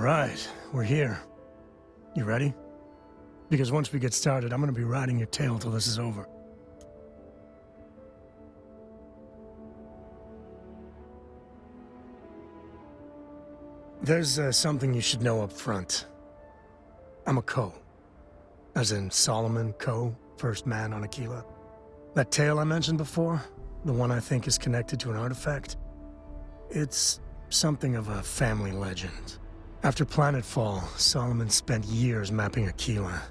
right, we're here. You ready? Because once we get started, I'm gonna be riding your tail till this is over. There's something you should know up front. I'm a Coe. As in Solomon Coe, first man on Aquila. That tale I mentioned before, the one I think is connected to an artifact, it's something of a family legend. After Planetfall, Solomon spent years mapping Aquila,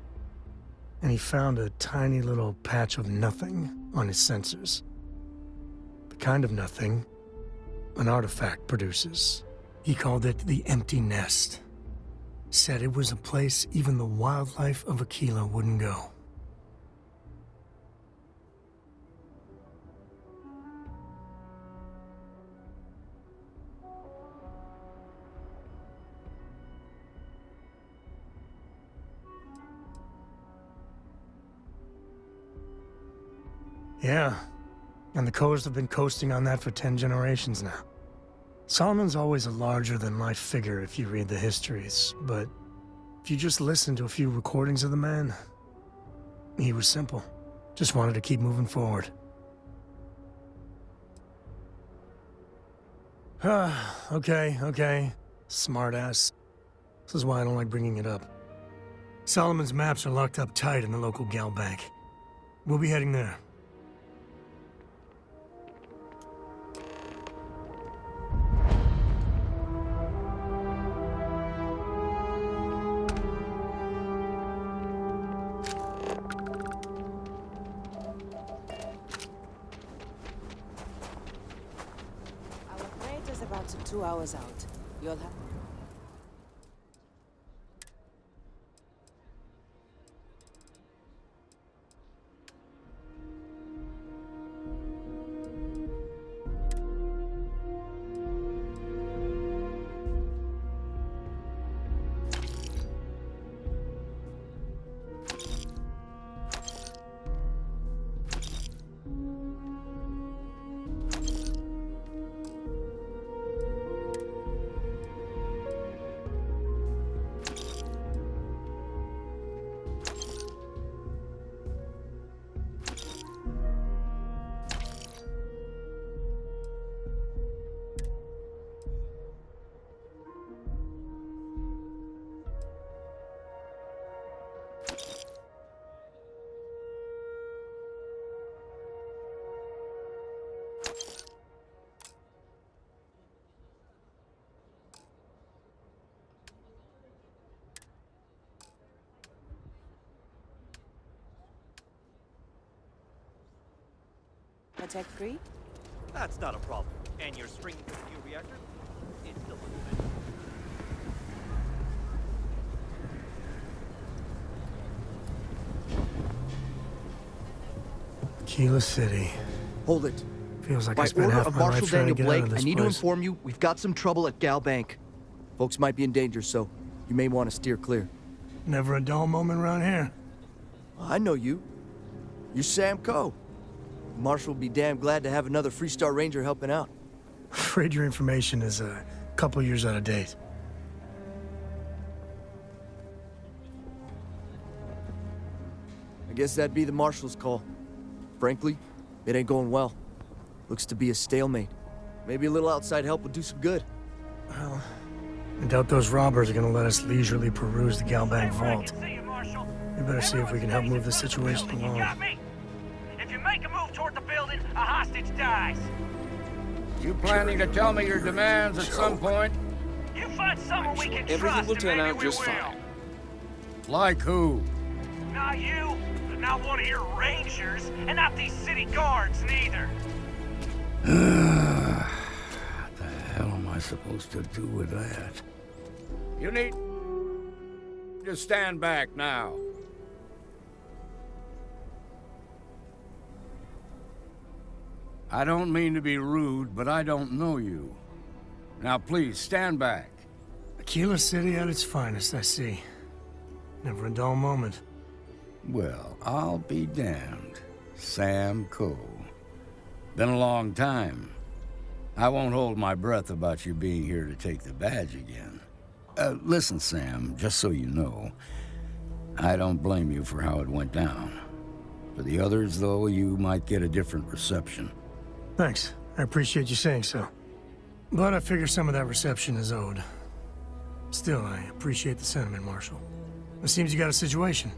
and he found a tiny little patch of nothing on his sensors. The kind of nothing an artifact produces. He called it the Empty Nest. Said it was a place even the wildlife of Aquila wouldn't go. Yeah, and the Coes have been coasting on that for 10 generations now. Solomon's always a larger-than-life figure if you read the histories, but if you just listen to a few recordings of the man, he was simple. Just wanted to keep moving forward. Okay. Smartass. This is why I don't like bringing it up. Solomon's maps are locked up tight in the local gal bank. We'll be heading there. About 2 hours out. You'll have... Tech free? That's not a problem. And your string fuel reactor? It's still looks good. Aquila City. Hold it. Feels like By I spent order half of my life Marshal trying to Daniel get out Blake, of this I need to place. inform you, we've got some trouble at Gal Bank. Folks might be in danger, so you may want to steer clear. Never a dull moment around here. I know you. You're Sam Coe. Marshal will be damn glad to have another Freestar Ranger helping out. Afraid your information is a couple years out of date. I guess that'd be the Marshal's call. Frankly, it ain't going well. Looks to be a stalemate. Maybe a little outside help would do some good. Well, I doubt those robbers are gonna let us leisurely peruse the Galbank vault. We better see if we can help move the situation along. If you make a move toward the building, a hostage dies. You planning to tell me your demands at some point? You find someone we can Everything trust, will and turn maybe out we just will. fine. Like who? Not you, not one of your rangers, and not these city guards neither. What the hell am I supposed to do with that? You need to stand back now. I don't mean to be rude, but I don't know you. Now please, stand back. Aquila City at its finest, I see. Never a dull moment. Well, I'll be damned. Sam Coe. Been a long time. I won't hold my breath about you being here to take the badge again. Listen, Sam, just so you know, I don't blame you for how it went down. For the others, though, you might get a different reception. Thanks. I appreciate you saying so. But I figure some of that reception is owed. Still, I appreciate the sentiment, Marshal. It seems you got a situation.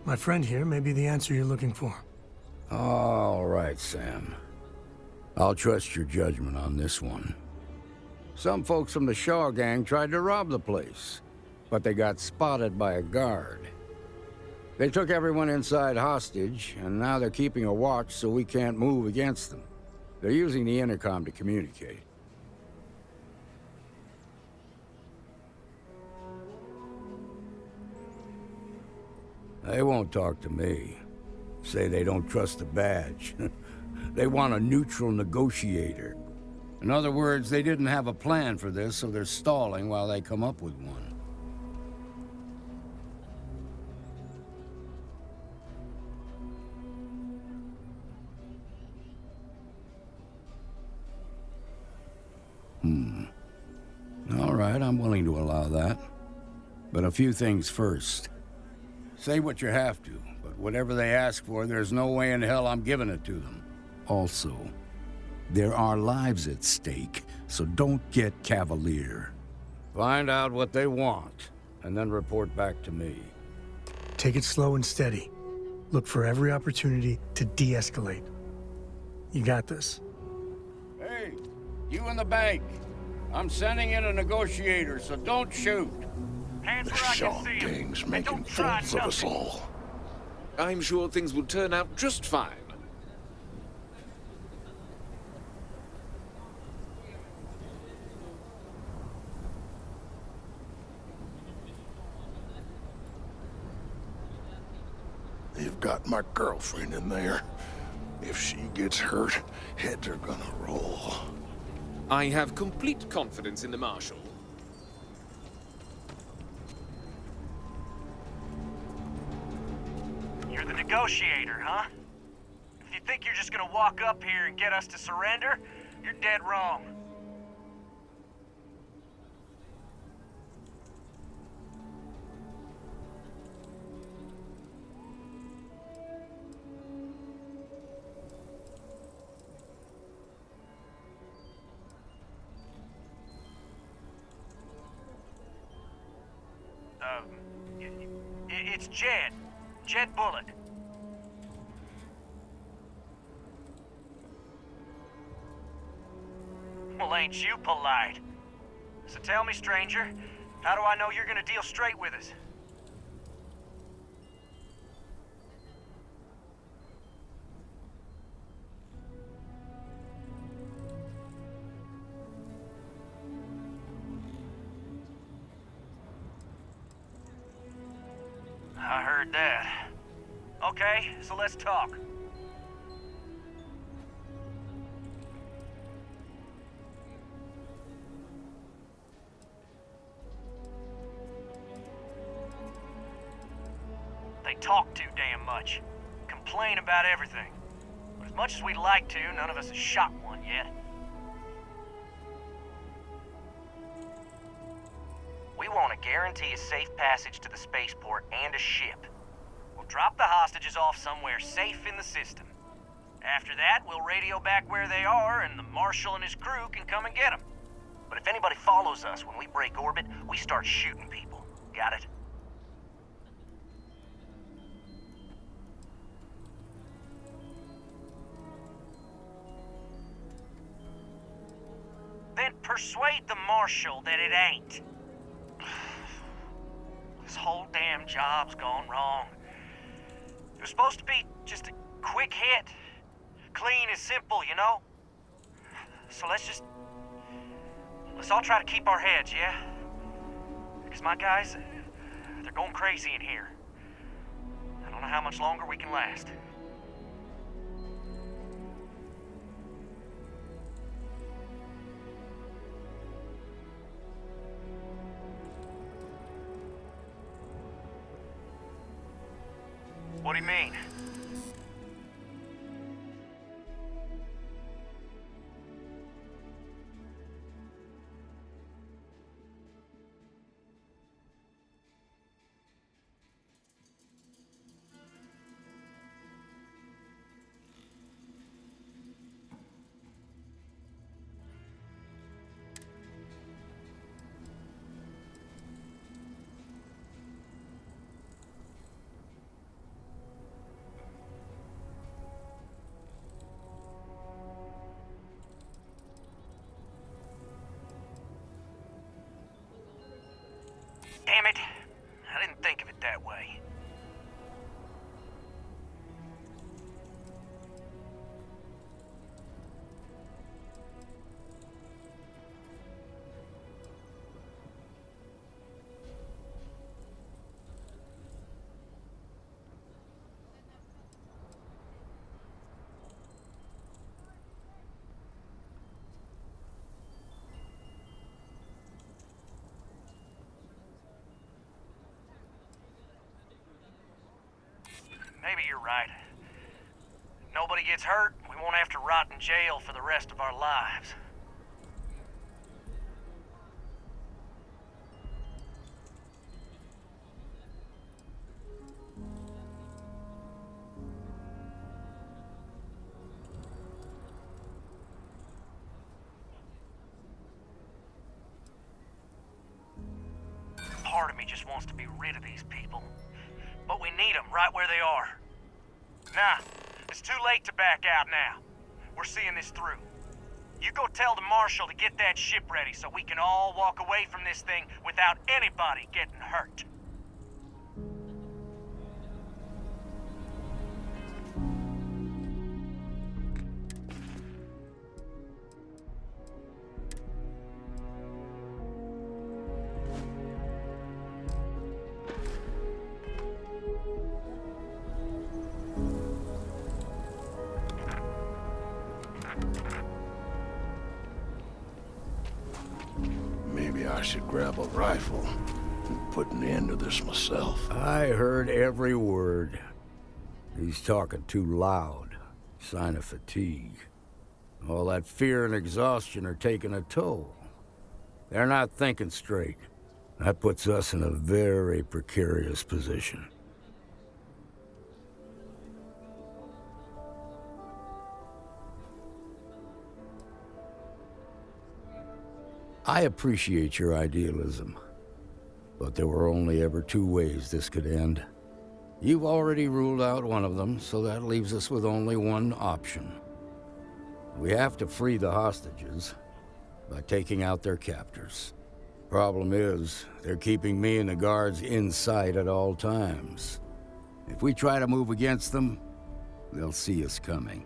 My friend here may be the answer you're looking for. All right, Sam. I'll trust your judgment on this one. Some folks from the Shaw gang tried to rob the place, but they got spotted by a guard. They took everyone inside hostage, and now they're keeping a watch so we can't move against them. They're using the intercom to communicate. They won't talk to me. Say they don't trust the badge. They want a neutral negotiator. In other words, they didn't have a plan for this, so they're stalling while they come up with one. All right, I'm willing to allow that. But a few things first. Say what you have to, but whatever they ask for, there's no way in hell I'm giving it to them. Also, there are lives at stake, so don't get cavalier. Find out what they want, and then report back to me. Take it slow and steady. Look for every opportunity to de-escalate. You got this. Hey, you in the bank. I'm sending in a negotiator, so don't shoot. Hands The where I Shaw can see 'em. gang's And making don't try fools of us nothing. all. I'm sure things will turn out just fine. They've got my girlfriend in there. If she gets hurt, heads are gonna roll. I have complete confidence in the Marshal. You're the negotiator, huh? If you think you're just gonna walk up here and get us to surrender, you're dead wrong. It's Jed. Jed Bullock. Well, ain't you polite? So tell me, stranger, how do I know you're gonna deal straight with us? I heard that. Okay, so let's talk. They talk too damn much. Complain about everything. But as much as we'd like to, none of us has shot one yet. We want to guarantee a safe passage to the spaceport and a ship. We'll drop the hostages off somewhere safe in the system. After that, we'll radio back where they are, and the Marshal and his crew can come and get them. But if anybody follows us when we break orbit, we start shooting people. Got it? Then persuade the Marshal that it ain't. This whole damn job's gone wrong. It was supposed to be just a quick hit. Clean and simple, you know? So let's all try to keep our heads, yeah? Because my guys, they're going crazy in here. I don't know how much longer we can last. What do you mean? Damn it. I didn't think of it that way. Maybe you're right. Nobody gets hurt, we won't have to rot in jail for the rest of our lives. Part of me just wants to be rid of these people. But we need them right where they are. Nah, it's too late to back out now. We're seeing this through. You go tell the Marshal to get that ship ready so we can all walk away from this thing without anybody getting hurt. Maybe I should grab a rifle and put an end to this myself. I heard every word. He's talking too loud. Sign of fatigue. All that fear and exhaustion are taking a toll. They're not thinking straight. That puts us in a very precarious position. I appreciate your idealism, but there were only ever two ways this could end. You've already ruled out one of them, so that leaves us with only one option. We have to free the hostages by taking out their captors. Problem is, they're keeping me and the guards in sight at all times. If we try to move against them, they'll see us coming.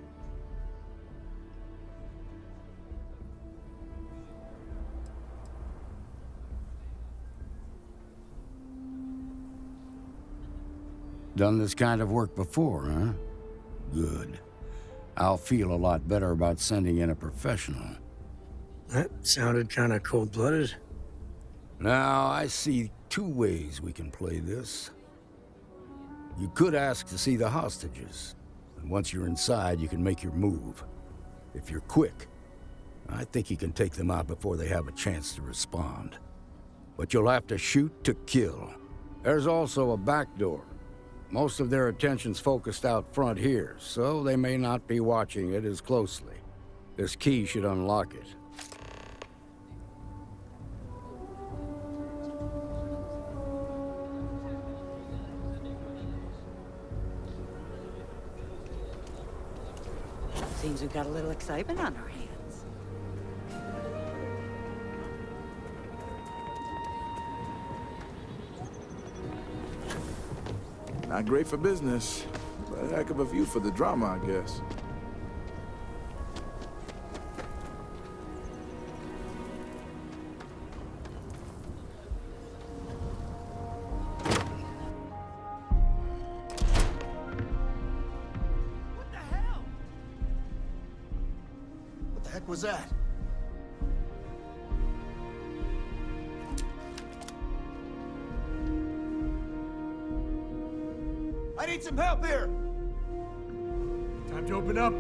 Done this kind of work before, huh? Good. I'll feel a lot better about sending in a professional. That sounded kind of cold-blooded. Now, I see two ways we can play this. You could ask to see the hostages, and once you're inside, you can make your move. If you're quick, I think you can take them out before they have a chance to respond. But you'll have to shoot to kill. There's also a back door. Most of their attention's focused out front here, so they may not be watching it as closely. This key should unlock it. Seems we've got a little excitement on our hands. Not great for business, but a heck of a view for the drama, I guess. What the hell? What the heck was that? I need some help here! Time to open up.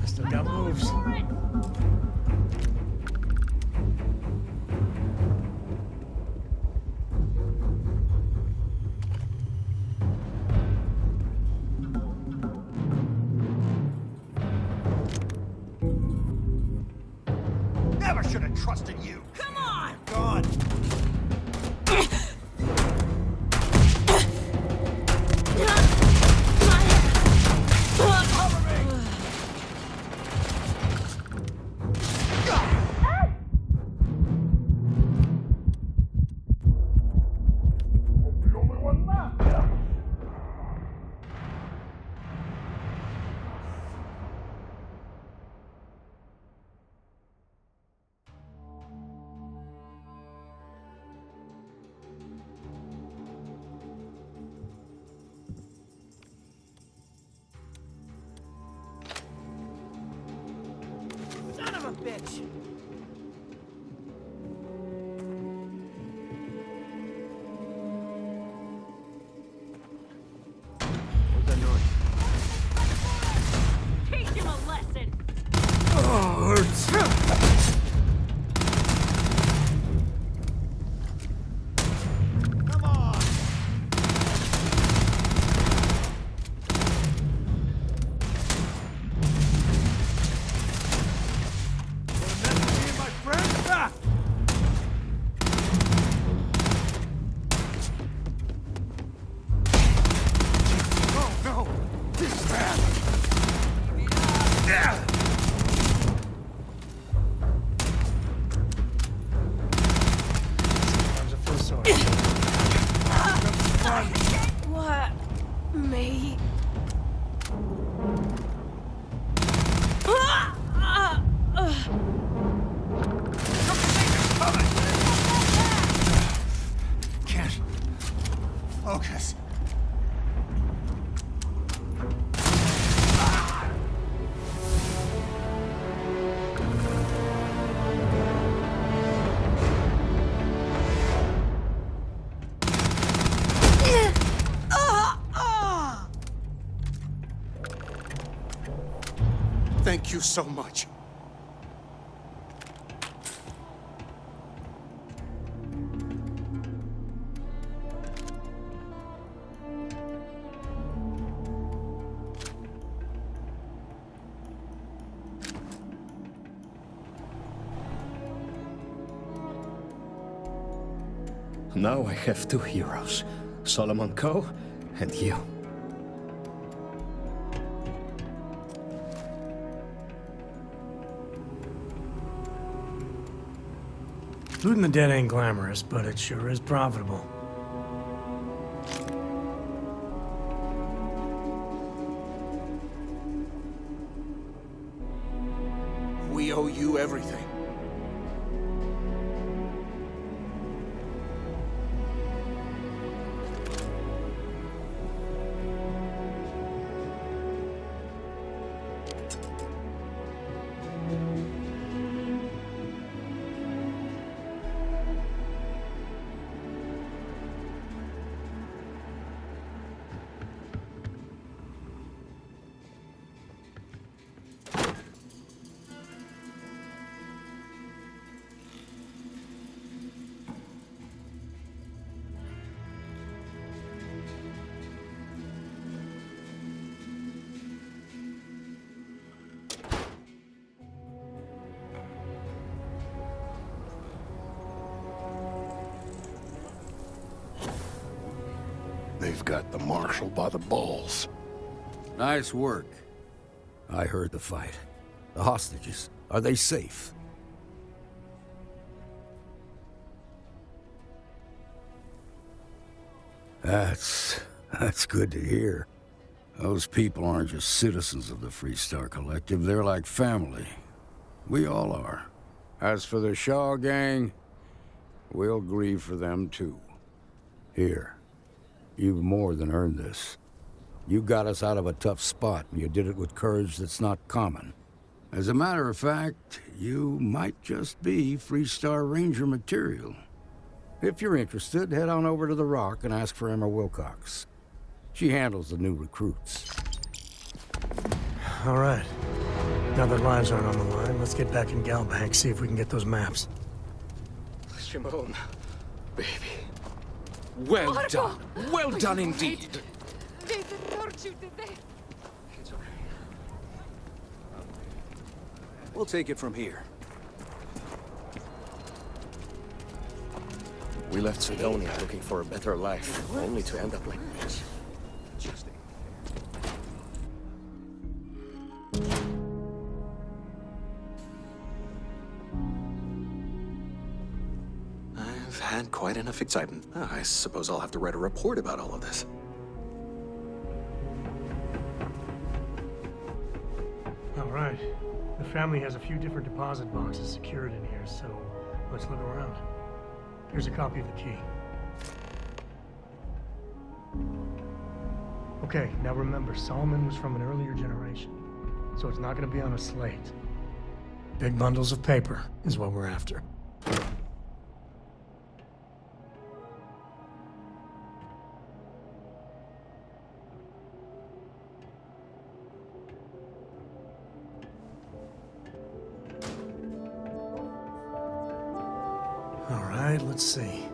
Still got moves. should have trusted you. Come on! God. Son of a bitch! What's that noise? Teach him a lesson! Oh, hurts. Come on. My friend? Ah! Oh no! This is bad! Yeah! Sometimes I feel sorry. What? Me? Can't focus. Thank you so much. Now I have two heroes, Solomon Coe and you. Looting the dead ain't glamorous, but it sure is profitable. We owe you everything. They've got the marshal by the balls. Nice work. I heard the fight. The hostages, are they safe? That's good to hear. Those people aren't just citizens of the Freestar Collective, they're like family. We all are. As for the Shaw gang, we'll grieve for them too. Here, you've more than earned this. You got us out of a tough spot, and you did it with courage that's not common. As a matter of fact, you might just be Freestar Ranger material. If you're interested, head on over to the Rock and ask for Emma Wilcox. She handles the new recruits. All right. Now that lives aren't on the line, let's get back in Galbank, see if we can get those maps. Shimon, baby. Well done. Well done indeed. They didn't hurt you, did they? It's okay. We'll take it from here. We left Sidonia looking for a better life, only to end up like this. I've had quite enough excitement. I suppose I'll have to write a report about all of this. All right. The family has a few different deposit boxes secured in here, so let's look around. Here's a copy of the key. Okay, now remember, Solomon was from an earlier generation, so it's not going to be on a slate. Big bundles of paper is what we're after. All right, let's see.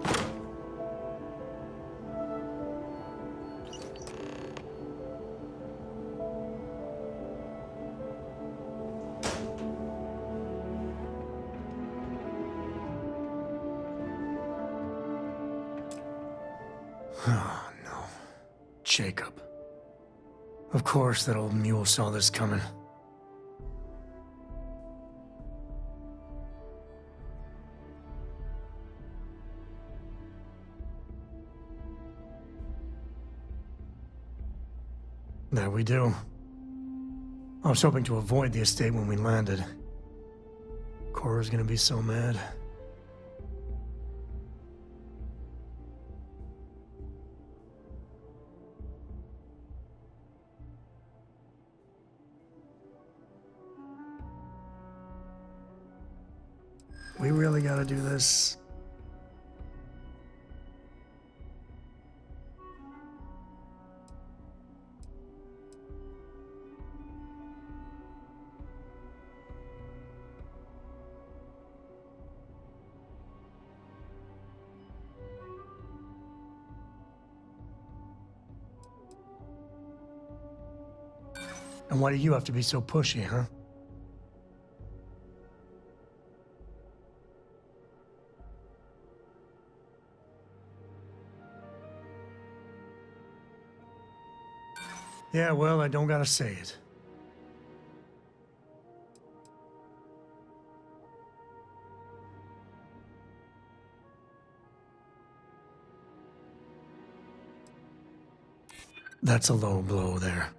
Oh, no. Jacob. Of course that old mule saw this coming. There we do. I was hoping to avoid the estate when we landed. Cora's gonna be so mad. We really gotta do this. And why do you have to be so pushy, huh? Yeah, well, I don't gotta say it. That's a low blow there.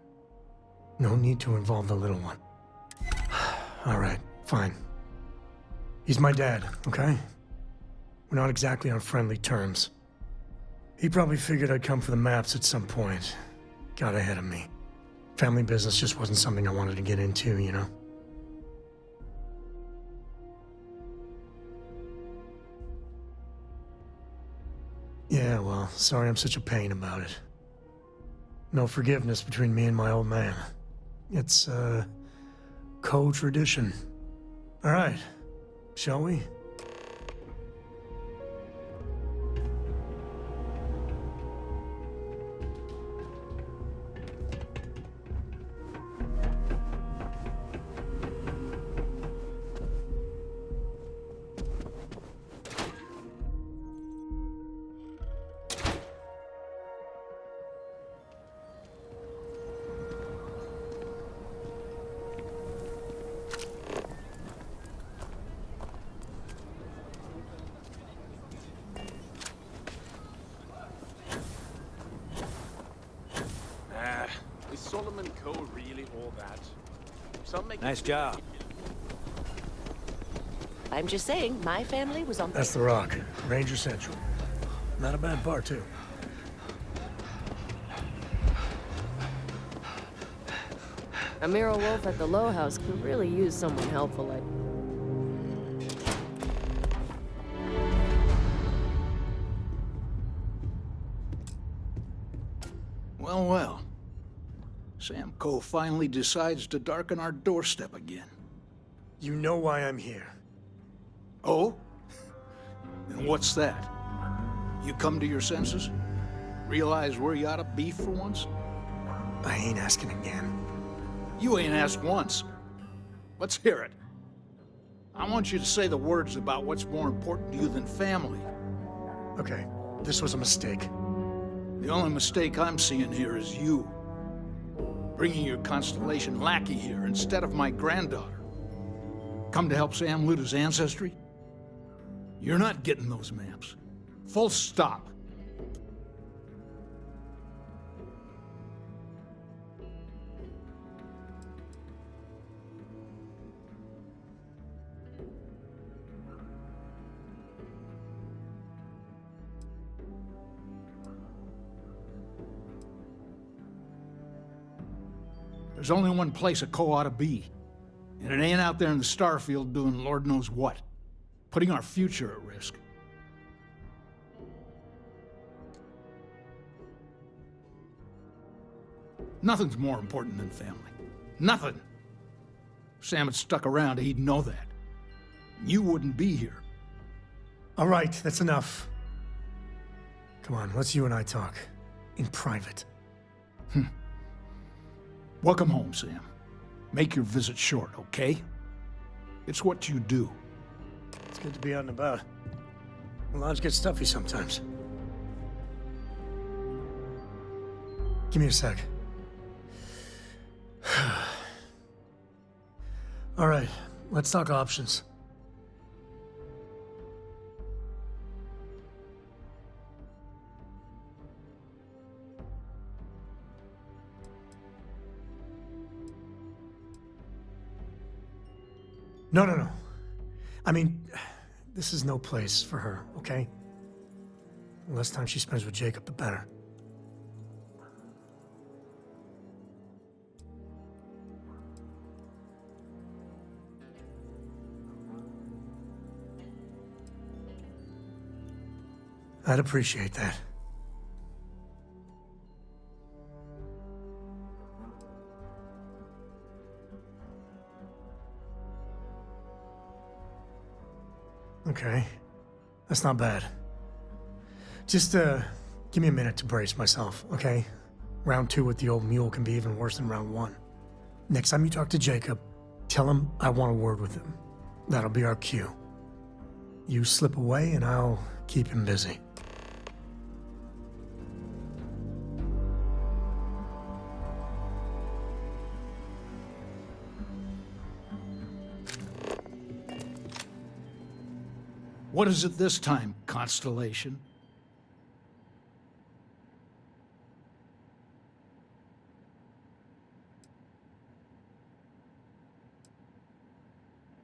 No need to involve the little one. All right, fine. He's my dad, okay? We're not exactly on friendly terms. He probably figured I'd come for the maps at some point. Got ahead of me. Family business just wasn't something I wanted to get into, you know? Yeah, well, sorry I'm such a pain about it. No forgiveness between me and my old man. It's, co-tradition. All right, shall we? Is Solomon Co. really all that? Some make Nice job. I'm just saying, my family was on... That's the Rock, Ranger Central. Not a bad bar, too. Amira Wolf at the Low House could really use someone helpful like... Well, well. Sam Coe finally decides to darken our doorstep again. You know why I'm here. Oh? And what's that? You come to your senses? Realize where you ought to be for once? I ain't asking again. You ain't asked once. Let's hear it. I want you to say the words about what's more important to you than family. Okay, this was a mistake. The only mistake I'm seeing here is you. Bringing your Constellation lackey here instead of my granddaughter. Come to help Sam loot his ancestry? You're not getting those maps. Full stop. There's only one place a co ought to be. And it ain't out there in the Starfield doing Lord knows what. Putting our future at risk. Nothing's more important than family. Nothing. If Sam had stuck around, he'd know that. You wouldn't be here. All right, that's enough. Come on, let's you and I talk. In private. Welcome home, Sam. Make your visit short, okay? It's what you do. It's good to be out and about. The lodge gets stuffy sometimes. Give me a sec. All right, let's talk options. No. I mean, this is no place for her, okay? The less time she spends with Jacob, the better. I'd appreciate that. Okay. That's not bad. Just, give me a minute to brace myself, okay? Round 2 with the old mule can be even worse than round 1. Next time you talk to Jacob, tell him I want a word with him. That'll be our cue. You slip away and I'll keep him busy. What is it this time, Constellation?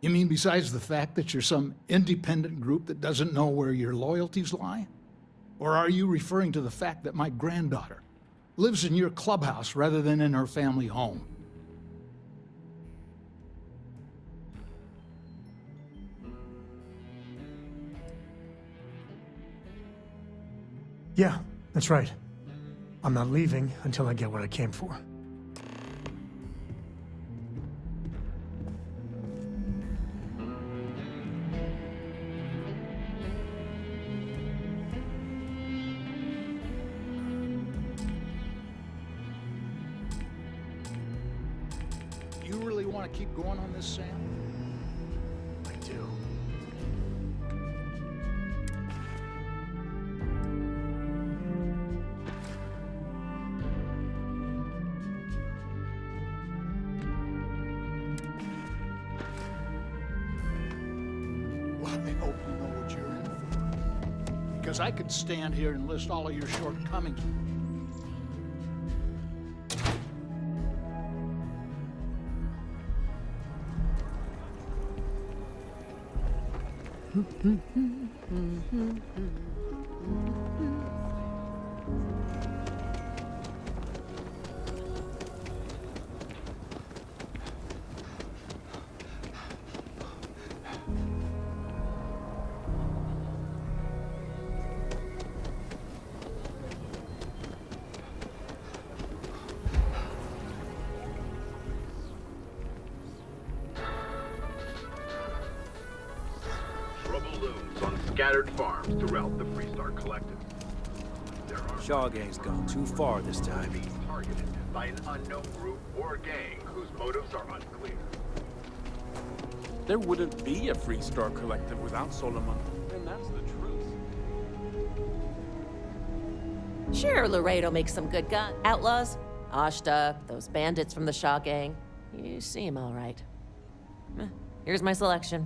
You mean besides the fact that you're some independent group that doesn't know where your loyalties lie? Or are you referring to the fact that my granddaughter lives in your clubhouse rather than in her family home? Yeah, that's right. I'm not leaving until I get what I came for. You really want to keep going on this, Sam? I do. Well, I hope you know what you're in for. Because I could stand here and list all of your shortcomings. Trouble looms on scattered farms throughout the Freestar Collective. There are Shaw Gang's gone too far this time. being targeted by an unknown group or gang whose motives are unclear. There wouldn't be a Freestar Collective without Solomon, and that's the truth. Sure, Laredo makes some good guns. Outlaws, Ashta, those bandits from the Shaw gang. You seem all right. Here's my selection.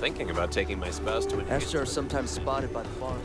thinking about taking my spouse to an Esther are sometimes spotted by the farm.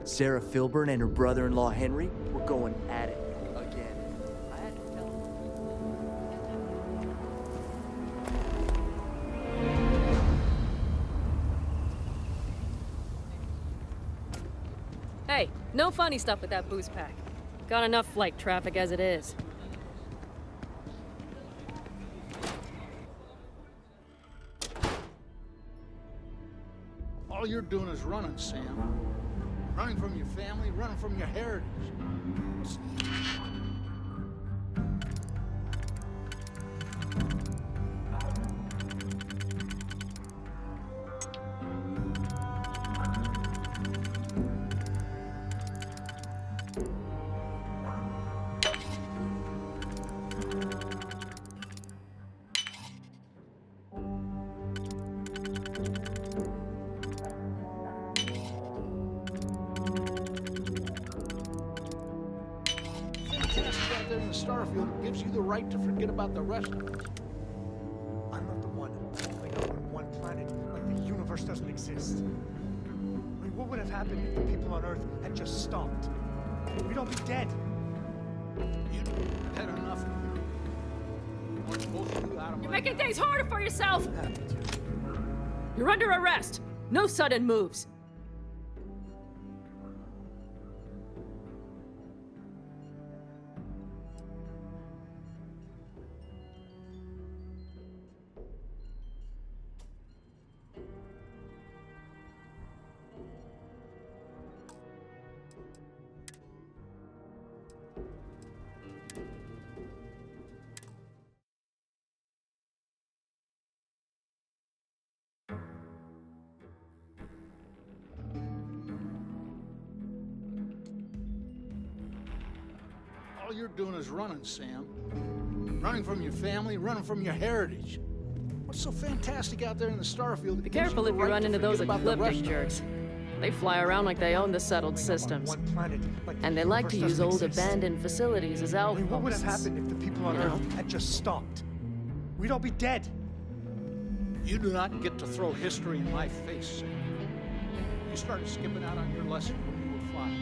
Sarah Filburn and her brother-in-law Henry were going at it again. I had to tell them. Hey, no funny stuff with that booze pack. Got enough flight traffic as it is. All you're doing is running, Sam. Running from your family, running from your heritage. fantastic out there in the Starfield gives you the right to forget about the rest of us. I'm not the one holding up on one planet like the universe doesn't exist. I mean, what would have happened if the people on Earth had just stopped? We'd all be dead. You'd had enough of you. I want both of you out of my You're making things harder for yourself! Happy to. You're under arrest. No sudden moves. All you're doing is running, Sam. Running from your family, running from your heritage. What's so fantastic out there in the Starfield? Be careful if you run into those ecliptic jerks. They fly around like they own the settled systems. And they like to use old abandoned facilities as outposts. What would have happened if the people on Earth had just stopped? We'd all be dead. You do not get to throw history in my face, Sam. You started skipping out on your lesson when you were 5.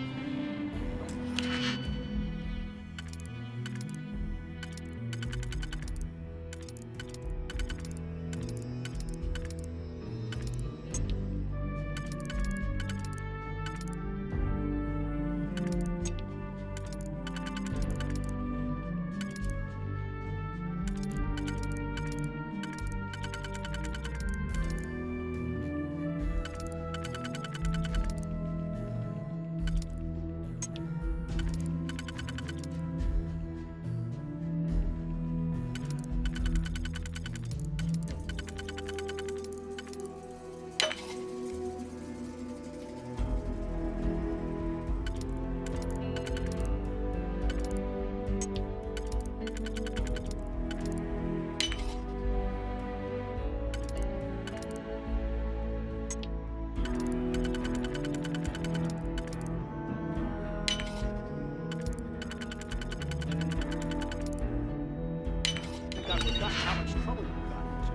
How much trouble you got into?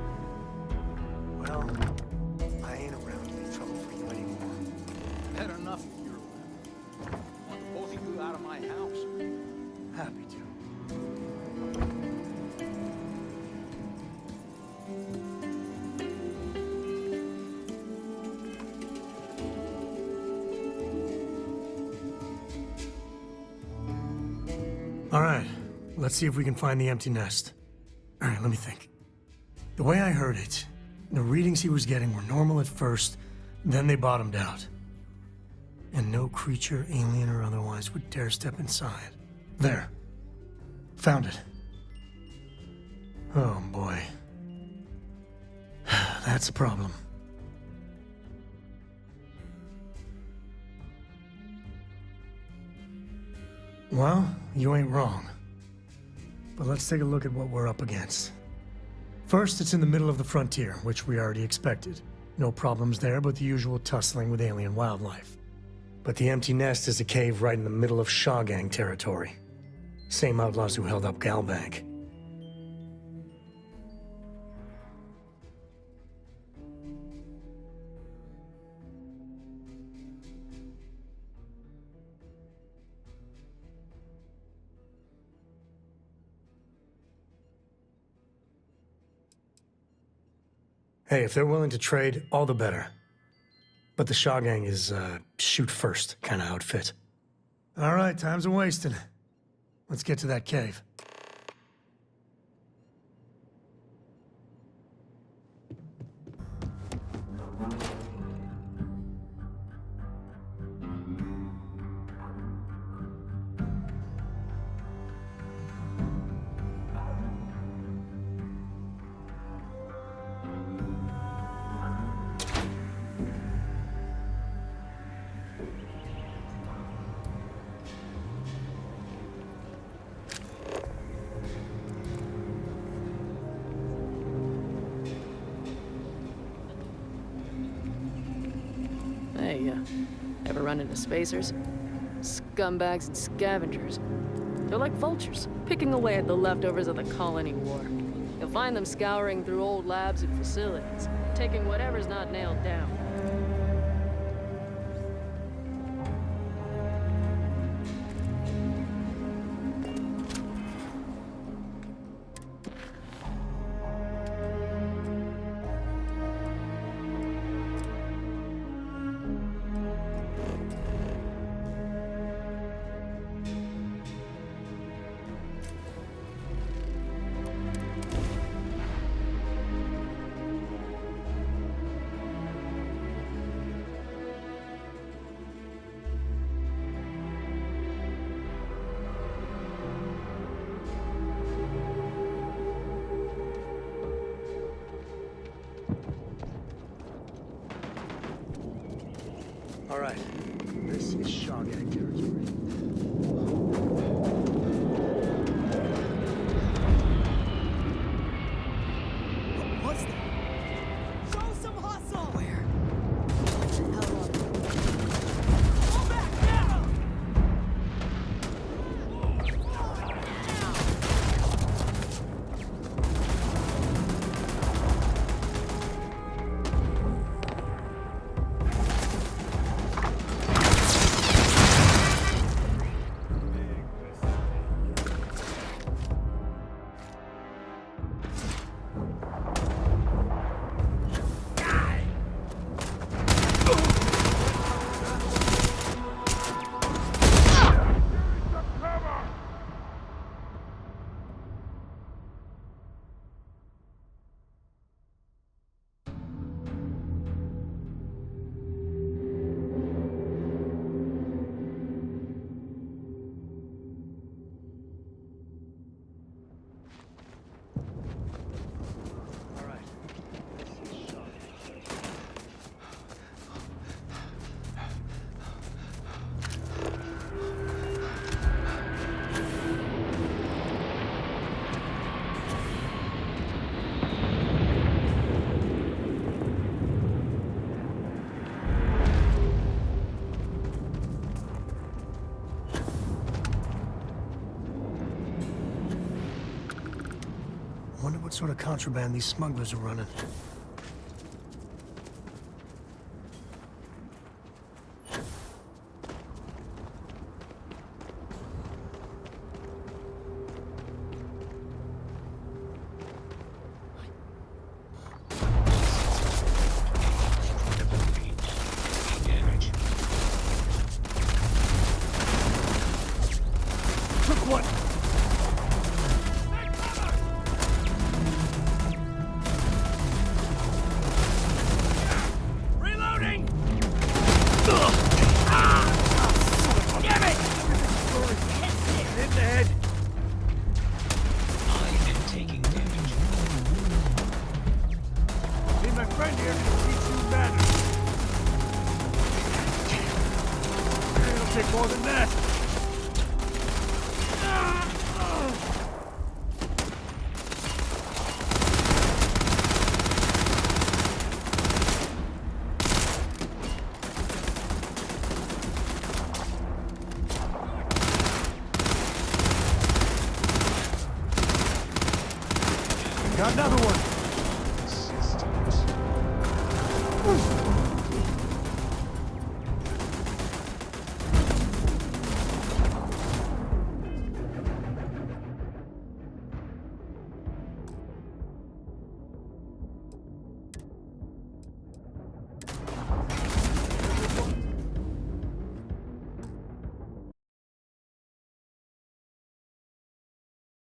Well, I ain't around to be trouble for you anymore. I've had enough of your living. I want both of you out of my house. Happy to. All right, let's see if we can find the empty nest. All right, let me think. The way I heard it, the readings he was getting were normal at first, then they bottomed out. And no creature, alien or otherwise, would dare step inside. There. Found it. Oh, boy. That's a problem. Well, you ain't wrong. But let's take a look at what we're up against. First, it's in the middle of the frontier, which we already expected. No problems there, but the usual tussling with alien wildlife. But the empty nest is a cave right in the middle of Shaw Gang territory. Same outlaws who held up Galbank. Hey, if they're willing to trade, all the better. But the Shaw Gang is, shoot first kind of outfit. All right, time's a-wasting. Let's get to that cave. Hey, ever run into spacers? Scumbags and scavengers. They're like vultures, picking away at the leftovers of the colony war. You'll find them scouring through old labs and facilities, taking whatever's not nailed down. All right, this is Shawgang territory. What's that? Show some hustle! Where? Pull back now! Wonder what sort of contraband these smugglers are running. Took one! Take more than that. Got another one.